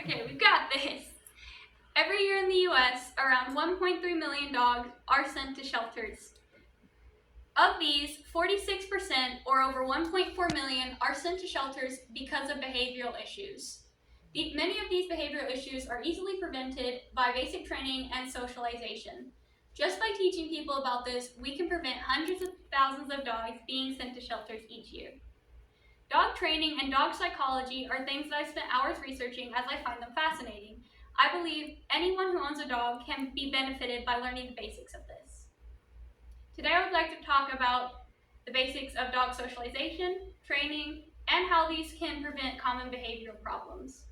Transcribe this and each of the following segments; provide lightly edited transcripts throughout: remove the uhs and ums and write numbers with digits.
Okay, we've got this. Every year in the US, around 1.3 million dogs are sent to shelters. Of these, 46%, or over 1.4 million, are sent to shelters because of behavioral issues. Many of these behavioral issues are easily prevented by basic training and socialization. Just by teaching people about this, we can prevent hundreds of thousands of dogs being sent to shelters each year. Dog training and dog psychology are things that I've spent hours researching as I find them fascinating. I believe anyone who owns a dog can be benefited by learning the basics of this. Today I would like to talk about the basics of dog socialization, training, and how these can prevent common behavioral problems.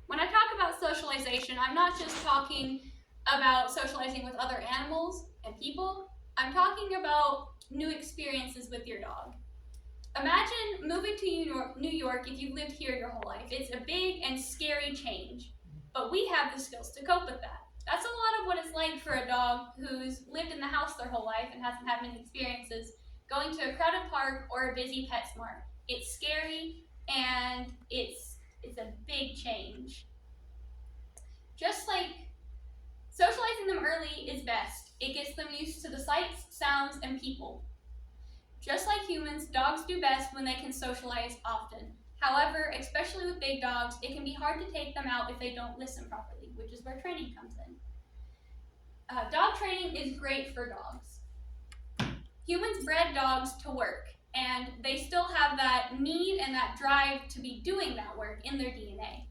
When I talk about socialization, I'm not just talking about socializing with other animals and people. I'm talking about new experiences with your dog. Imagine moving to New York if you've lived here your whole life. It's a big and scary change, but we have the skills to cope with that. That's a lot of what it's like for a dog who's lived in the house their whole life and hasn't had many experiences, going to a crowded park or a busy PetSmart. It's scary and it's a big change. Just like socializing them early is best. It gets them used to the sights, sounds, and people. Just like humans, dogs do best when they can socialize often. However, especially with big dogs, it can be hard to take them out if they don't listen properly, which is where training comes in. Dog training is great for dogs. Humans bred dogs to work, and they still have that need and that drive to be doing that work in their DNA.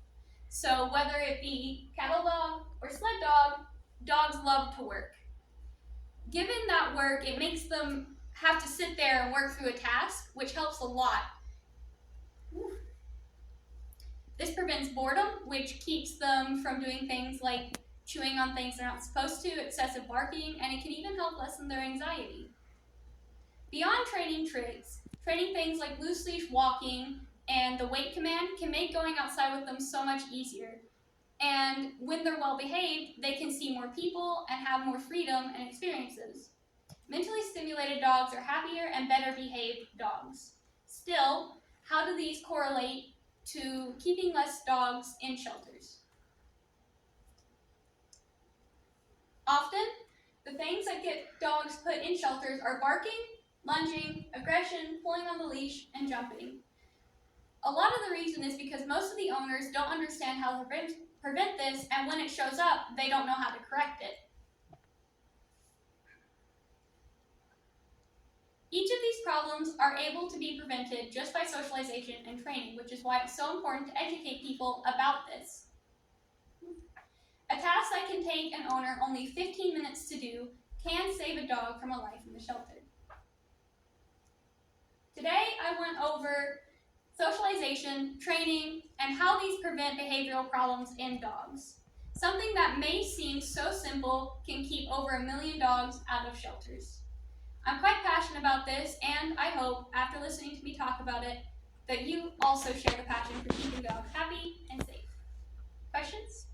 So whether it be cattle dog or sled dog, dogs love to work. Given that work, it makes them have to sit there and work through a task, which helps a lot. This prevents boredom, which keeps them from doing things like chewing on things they're not supposed to, excessive barking, and it can even help lessen their anxiety. Beyond training tricks, training things like loose leash walking and the wait command can make going outside with them so much easier. And when they're well behaved, they can see more people and have more freedom and experiences. Mentally stimulated dogs are happier and better behaved dogs. Still, how do these correlate to keeping less dogs in shelters? Often, the things that get dogs put in shelters are barking, lunging, aggression, pulling on the leash, and jumping. A lot of the reason is because most of the owners don't understand how to prevent this, and when it shows up, they don't know how to correct it. Each of these problems are able to be prevented just by socialization and training, which is why it's so important to educate people about this. A task that can take an owner only 15 minutes to do can save a dog from a life in the shelter. Today, I went over socialization, training, and how these prevent behavioral problems in dogs. Something that may seem so simple can keep over 1 million dogs out of shelters. I'm quite passionate about this, and I hope, after listening to me talk about it, that you also share the passion for keeping dogs happy and safe. Questions?